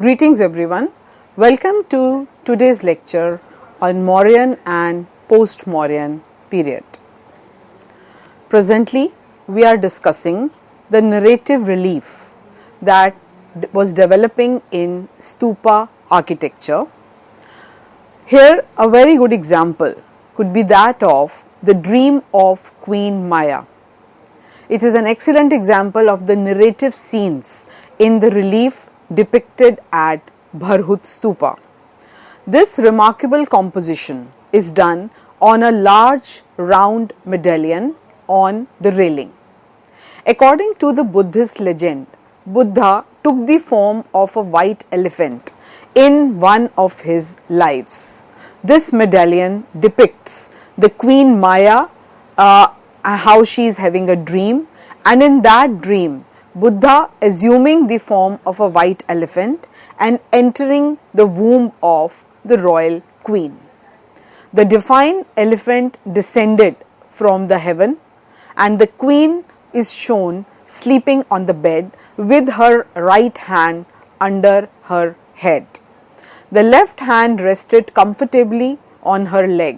Greetings everyone. Welcome to today's lecture on Mauryan and post-Mauryan period. Presently, we are discussing the narrative relief that was developing in stupa architecture. Here, a very good example could be that of the dream of Queen Maya. It is an excellent example of the narrative scenes in the relief depicted at Bharhut Stupa. This remarkable composition is done on a large round medallion on the railing. According to the Buddhist legend, Buddha took the form of a white elephant in one of his lives. This medallion depicts the Queen Maya, how she is having a dream, and in that dream Buddha assuming the form of a white elephant and entering the womb of the royal queen. The divine elephant descended from the heaven and the queen is shown sleeping on the bed with her right hand under her head. The left hand rested comfortably on her leg.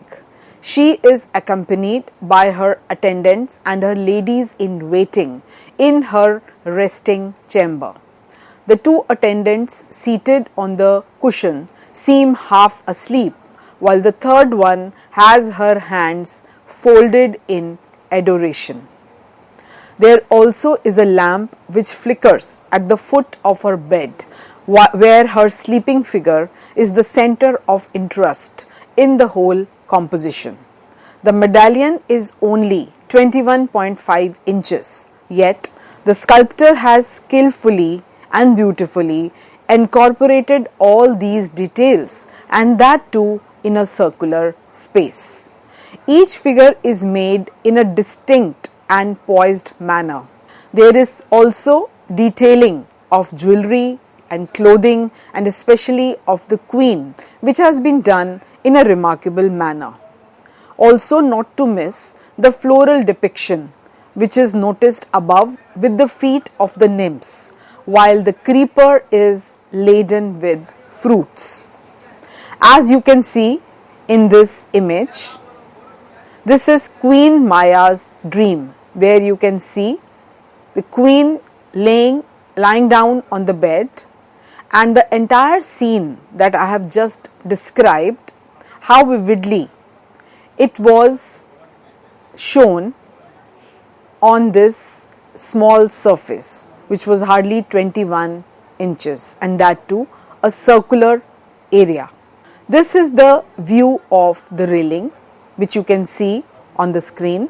She is accompanied by her attendants and her ladies in waiting in her resting chamber. The two attendants seated on the cushion seem half asleep, while the third one has her hands folded in adoration. There also is a lamp which flickers at the foot of her bed, where her sleeping figure is the center of interest in the whole composition. The medallion is only 21.5 inches, yet the sculptor has skillfully and beautifully incorporated all these details, and that too in a circular space. Each figure is made in a distinct and poised manner. There is also detailing of jewelry and clothing, and especially of the queen, which has been done in a remarkable manner. Also not to miss the floral depiction, which is noticed above with the feet of the nymphs, while the creeper is laden with fruits. As you can see in this image, this is Queen Maya's dream, where you can see the queen lying down on the bed, and the entire scene that I have just described, how vividly it was shown on this small surface, which was hardly 21 inches, and that too a circular area. This is the view of the railing, which you can see on the screen.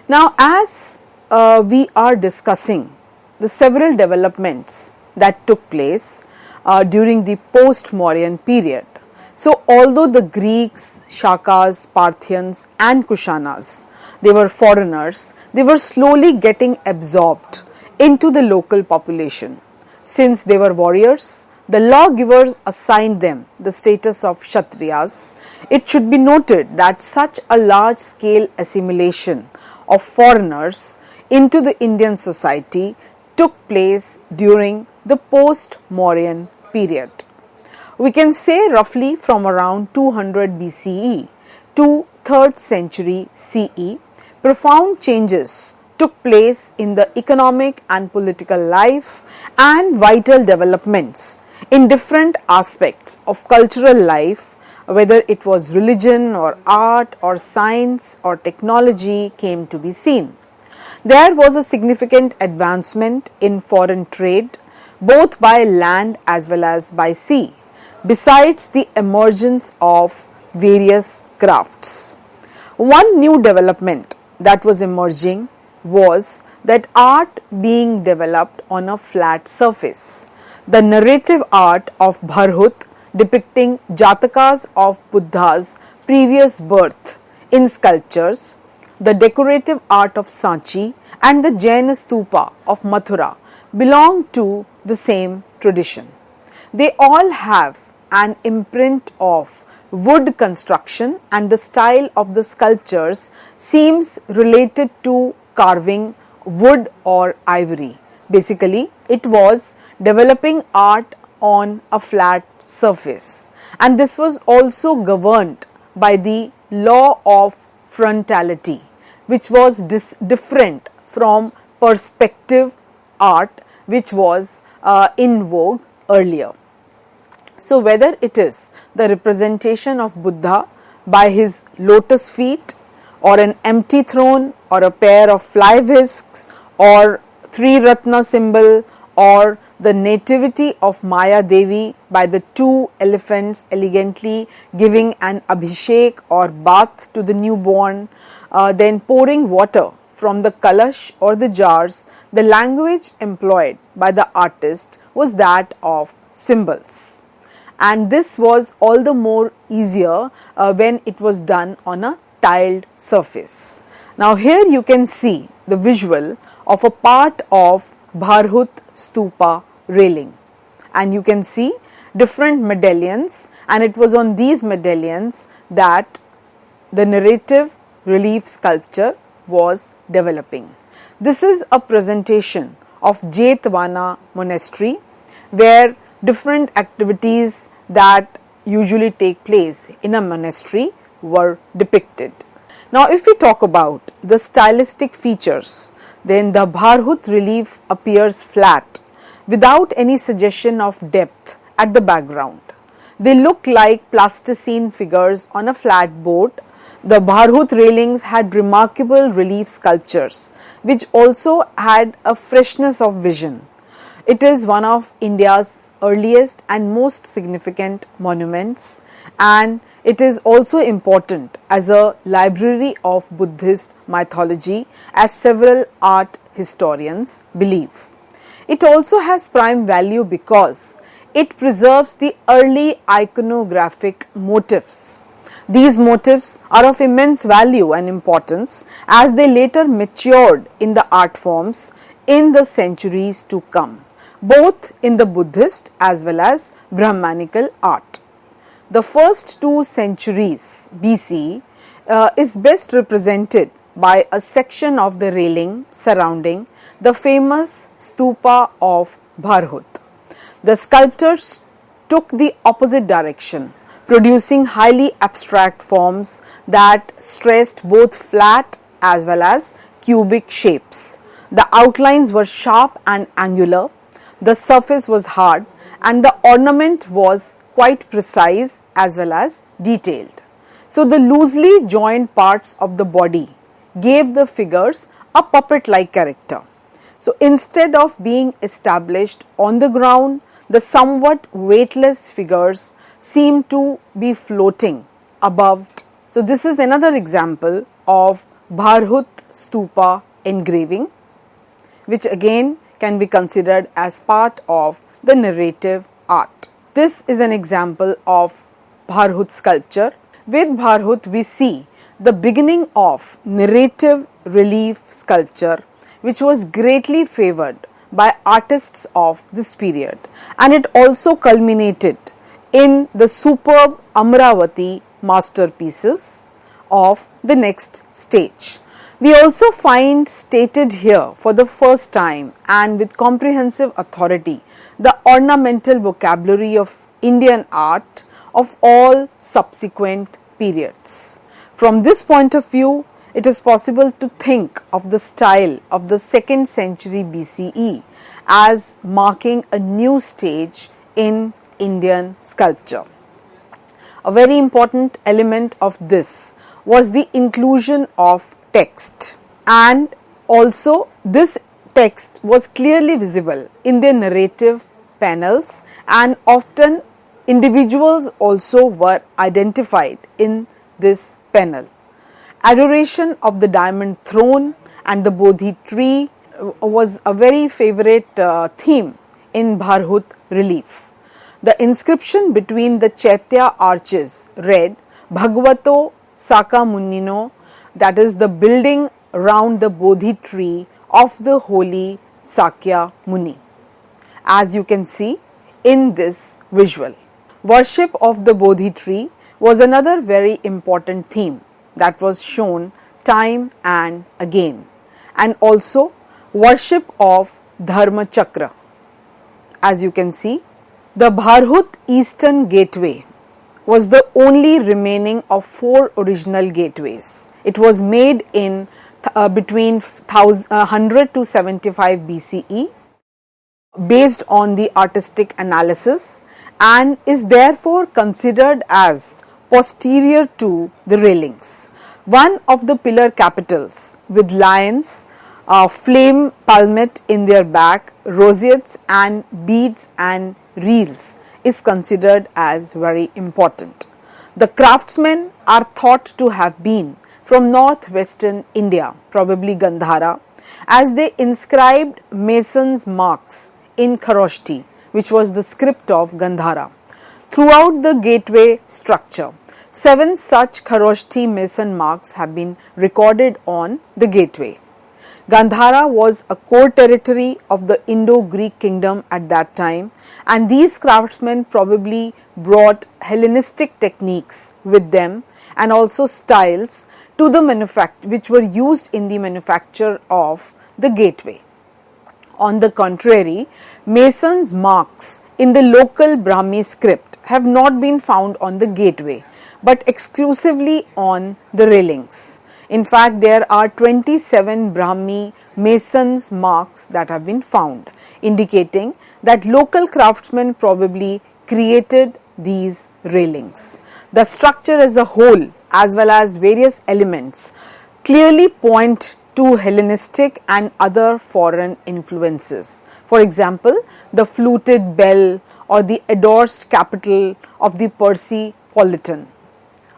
Now, as we are discussing the several developments that took place during the post-Mauryan period. So, although the Greeks, Shakas, Parthians and Kushanas, they were foreigners, they were slowly getting absorbed into the local population. Since they were warriors, the lawgivers assigned them the status of Kshatriyas. It should be noted that such a large-scale assimilation of foreigners into the Indian society took place during the post-Mauryan period. We can say roughly from around 200 BCE to 3rd century CE, profound changes took place in the economic and political life and vital developments in different aspects of cultural life, whether it was religion or art or science or technology, came to be seen. There was a significant advancement in foreign trade, both by land as well as by sea, besides the emergence of various crafts. One new development that was emerging was that art being developed on a flat surface. The narrative art of Bharhut depicting Jatakas of Buddha's previous birth in sculptures, the decorative art of Sanchi and the Jaina Stupa of Mathura belong to the same tradition. They all have an imprint of wood construction, and the style of the sculptures seems related to carving wood or ivory. Basically, it was developing art on a flat surface, and this was also governed by the law of frontality, which was different from perspective art, which was in vogue earlier. So whether it is the representation of Buddha by his lotus feet, or an empty throne, or a pair of fly whisks, or three Ratna symbol, or the nativity of Maya Devi by the two elephants elegantly giving an abhishek or bath to the newborn, then pouring water from the kalash or the jars, the language employed by the artist was that of symbols. And this was all the more easier when it was done on a tiled surface. Now here you can see the visual of a part of Bharhut Stupa railing, and you can see different medallions, and it was on these medallions that the narrative relief sculpture was developing. This is a presentation of Jetwana monastery, where different activities that usually take place in a monastery were depicted. Now if we talk about the stylistic features, then the Bharhut relief appears flat without any suggestion of depth at the background. They look like plasticine figures on a flat board. The Bharhut railings had remarkable relief sculptures which also had a freshness of vision. It is one of India's earliest and most significant monuments, and it is also important as a library of Buddhist mythology, as several art historians believe. It also has prime value because it preserves the early iconographic motifs. These motifs are of immense value and importance as they later matured in the art forms in the centuries to come, both in the Buddhist as well as Brahmanical art. The first 2 centuries BC is best represented by a section of the railing surrounding the famous stupa of Bharhut. The sculptors took the opposite direction, producing highly abstract forms that stressed both flat as well as cubic shapes. The outlines were sharp and angular, the surface was hard, and the ornament was quite precise as well as detailed. So the loosely joined parts of the body gave the figures a puppet-like character. So instead of being established on the ground, the somewhat weightless figures seem to be floating above. So this is another example of Bharhut Stupa engraving, which again can be considered as part of the narrative art. This is an example of Bharhut sculpture. With Bharhut we see the beginning of narrative relief sculpture, which was greatly favored by artists of this period, and it also culminated in the superb Amravati masterpieces of the next stage. We also find stated here for the first time and with comprehensive authority the ornamental vocabulary of Indian art of all subsequent periods. From this point of view, it is possible to think of the style of the 2nd century BCE as marking a new stage in Indian sculpture. A very important element of this was the inclusion of text, and also this text was clearly visible in their narrative panels, and often individuals also were identified in this panel. Adoration of the diamond throne and the Bodhi tree was a very favorite theme in Bharhut relief. The inscription between the Chaitya arches read Bhagavato Saka Munnino, that is the building round the Bodhi tree of the holy Sakya Muni, as you can see in this visual. Worship of the Bodhi tree was another very important theme that was shown time and again, and also worship of Dharma Chakra, as you can see The Bharhut Eastern Gateway was the only remaining of 4 original gateways. It was made in between 100 to 75 BCE based on the artistic analysis and is therefore considered as posterior to the railings. One of the pillar capitals with lions, flame palmet in their back, rosettes and beads and reels is considered as very important. The craftsmen are thought to have been from northwestern India, probably Gandhara, as they inscribed masons' marks in Kharoshthi, which was the script of Gandhara. Throughout the gateway structure, 7 such Kharoshthi mason marks have been recorded on the gateway. Gandhara was a core territory of the Indo-Greek kingdom at that time, and these craftsmen probably brought Hellenistic techniques with them and also styles to the which were used in the manufacture of the gateway. On the contrary, masons' marks in the local Brahmi script have not been found on the gateway, but exclusively on the railings. In fact, there are 27 Brahmi masons' marks that have been found, indicating that local craftsmen probably created these railings. The structure as a whole, as well as various elements, clearly point to Hellenistic and other foreign influences. For example, the fluted bell or the endorsed capital of the Persepolitan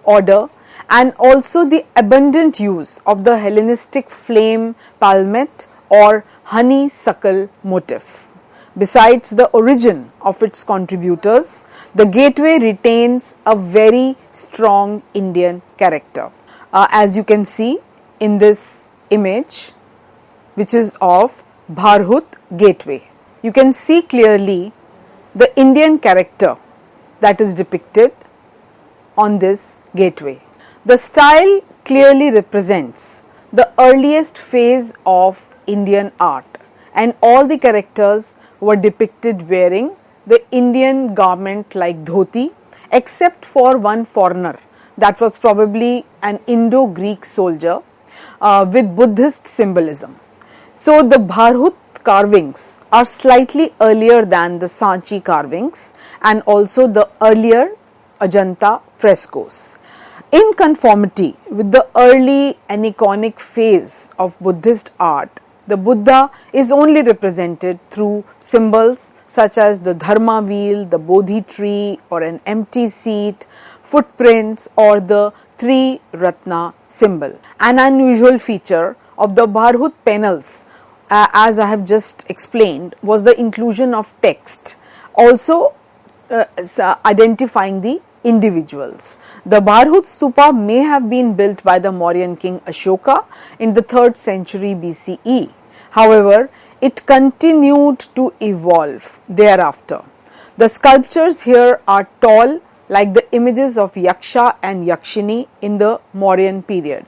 order, and also the abundant use of the Hellenistic flame palmet or honeysuckle motif. Besides the origin of its contributors, the gateway retains a very strong Indian character. As you can see in this image, which is of Bharhut gateway, you can see clearly the Indian character that is depicted on this gateway. The style clearly represents the earliest phase of Indian art, and all the characters were depicted wearing the Indian garment like dhoti, except for one foreigner that was probably an Indo-Greek soldier with Buddhist symbolism. So the Bharhut carvings are slightly earlier than the Sanchi carvings and also the earlier Ajanta frescoes. In conformity with the early aniconic phase of Buddhist art, the Buddha is only represented through symbols such as the Dharma wheel, the Bodhi tree or an empty seat, footprints or the Three Ratna symbol. An unusual feature of the Bharhut panels, as I have just explained, was the inclusion of text, also identifying the individuals. The Bharhut stupa may have been built by the Mauryan king Ashoka in the 3rd century BCE. However, it continued to evolve thereafter. The sculptures here are tall, like the images of Yaksha and Yakshini in the Mauryan period.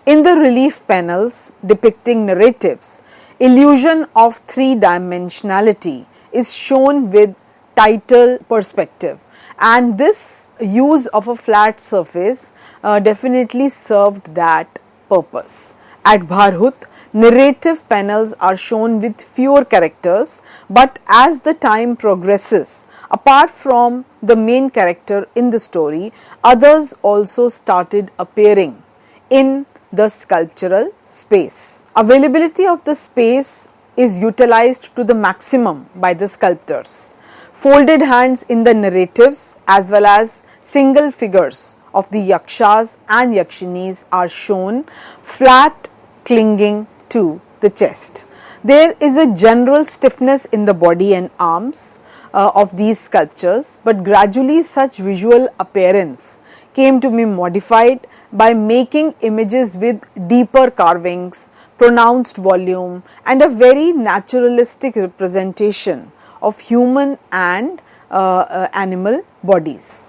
In the relief panels depicting narratives, illusion of 3-dimensionality is shown with title perspective, and this use of a flat surface definitely served that purpose. At Bharhut, narrative panels are shown with fewer characters, but as the time progresses, apart from the main character in the story, others also started appearing in the sculptural space. Availability of the space is utilized to the maximum by the sculptors. Folded hands in the narratives as well as single figures of the Yakshas and Yakshinis are shown flat, clinging to the chest. There is a general stiffness in the body and arms of these sculptures, but gradually such visual appearance came to be modified by making images with deeper carvings, pronounced volume and a very naturalistic representation of human and animal bodies.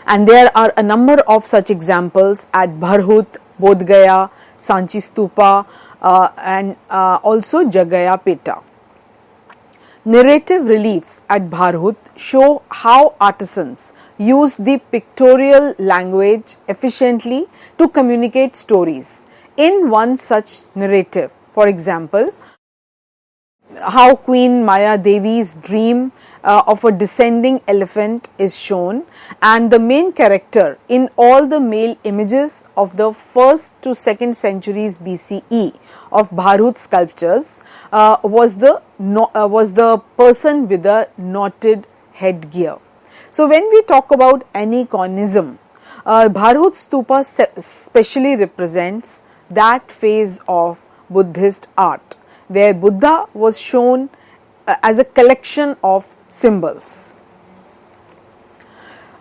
And there are a number of such examples at Bharhut, Bodh Gaya, Sanchi Stupa and also Jagaya Peta. Narrative reliefs at Bharhut show how artisans used the pictorial language efficiently to communicate stories. In one such narrative, for example, how Queen Maya Devi's dream of a descending elephant is shown, and the main character in all the male images of the 1st to 2nd centuries BCE of Bharhut sculptures was the person with a knotted headgear. So when we talk about aniconism, Bharhut Stupa specially represents that phase of Buddhist art where Buddha was shown as a collection of symbols.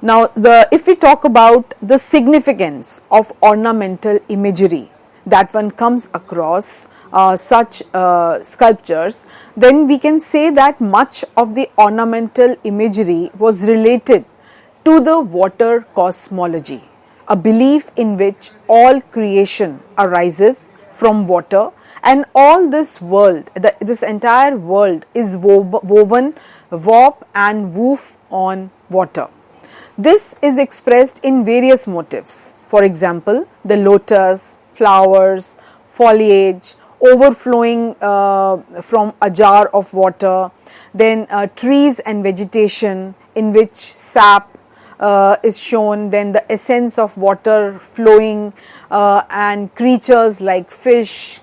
Now, if we talk about the significance of ornamental imagery that one comes across such sculptures, then we can say that much of the ornamental imagery was related to the water cosmology, a belief in which all creation arises from water, and all this world, this entire world is woven, warp and woof on water. This is expressed in various motifs. For example, the lotus, flowers, foliage, overflowing from a jar of water, then trees and vegetation in which sap is shown, then the essence of water flowing and creatures like fish,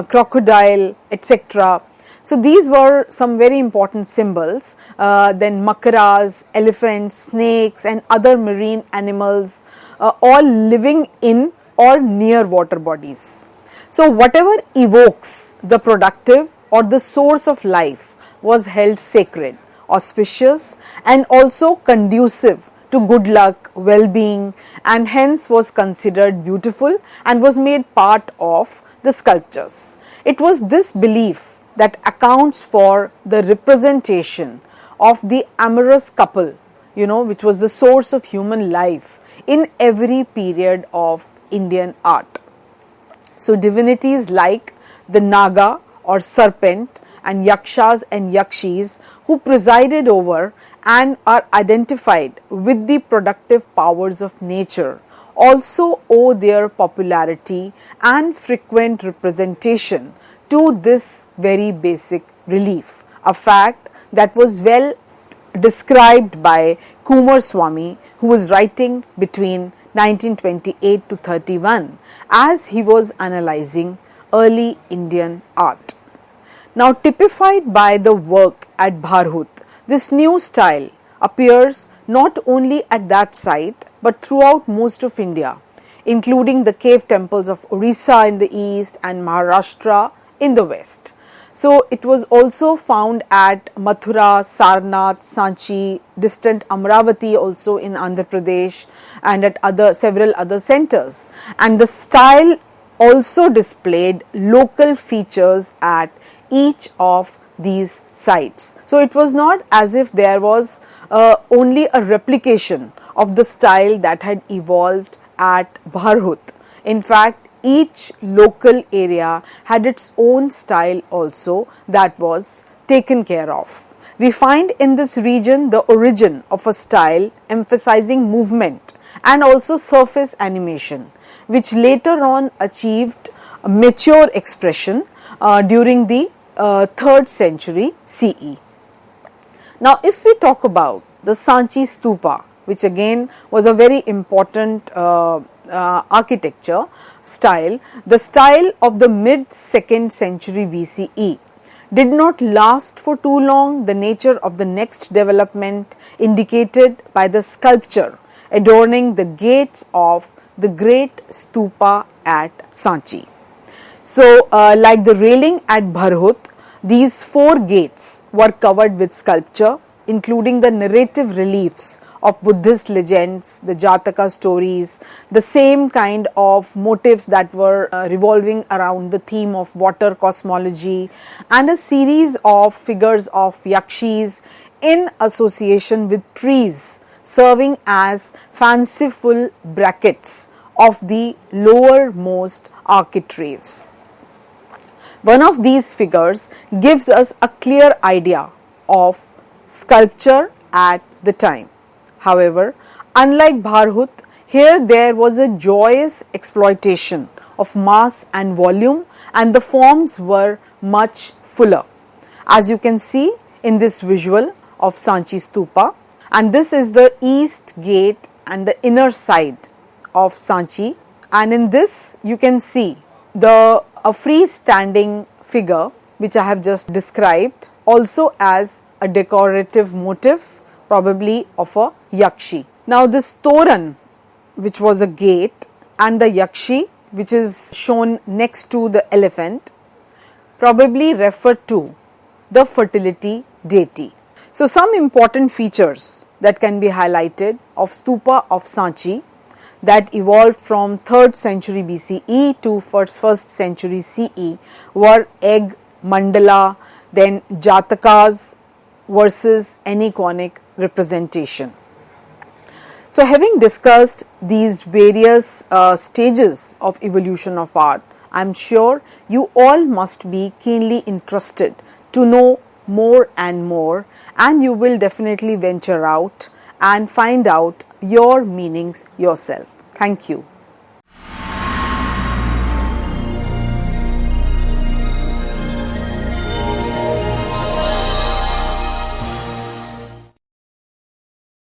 crocodile, etc. So these were some very important symbols. Then makaras, elephants, snakes and other marine animals all living in or near water bodies. So whatever evokes the productive or the source of life was held sacred, auspicious and also conducive to good luck, well-being, and hence was considered beautiful and was made part of the sculptures. It was this belief that accounts for the representation of the amorous couple, which was the source of human life in every period of Indian art. So divinities like the Naga or serpent and Yakshas and Yakshis who presided over and are identified with the productive powers of nature also owe their popularity and frequent representation to this very basic relief, a fact that was well described by Kumar Swami, who was writing between 1928 to 31 as he was analyzing early Indian art. Now typified by the work at Bharhut, this new style appears not only at that site but throughout most of India, including the cave temples of Orissa in the east and Maharashtra in the west. So it was also found at Mathura, Sarnath, Sanchi, distant Amravati also in Andhra Pradesh, and at several other centers. And the style also displayed local features at each of these sites. So it was not as if there was only a replication of the style that had evolved at Bharhut. In fact, each local area had its own style also that was taken care of. We find in this region the origin of a style emphasizing movement and also surface animation, which later on achieved a mature expression during the 3rd century CE. Now, if we talk about the Sanchi Stupa, which again was a very important architecture style, the style of the mid 2nd century BCE did not last for too long. The nature of the next development indicated by the sculpture adorning the gates of the great stupa at Sanchi. So, like the railing at Bharhut, these 4 gates were covered with sculpture, including the narrative reliefs of Buddhist legends, the Jataka stories, the same kind of motifs that were revolving around the theme of water cosmology, and a series of figures of Yakshis in association with trees, serving as fanciful brackets of the lowermost architraves. One of these figures gives us a clear idea of sculpture at the time. However, unlike Bharhut, here there was a joyous exploitation of mass and volume, and the forms were much fuller. As you can see in this visual of Sanchi Stupa, and this is the east gate and the inner side of Sanchi, and in this you can see a freestanding figure which I have just described, also as a decorative motif, probably of a yakshi. Now this toran, which was a gate, and the yakshi, which is shown next to the elephant, probably refer to the fertility deity. So some important features that can be highlighted of stupa of Sanchi that evolved from 3rd century BCE to 1st century CE were egg, mandala, then jatakas versus aniconic representation. So having discussed these various stages of evolution of art, I am sure you all must be keenly interested to know more and more, and you will definitely venture out and find out your meanings yourself. Thank you.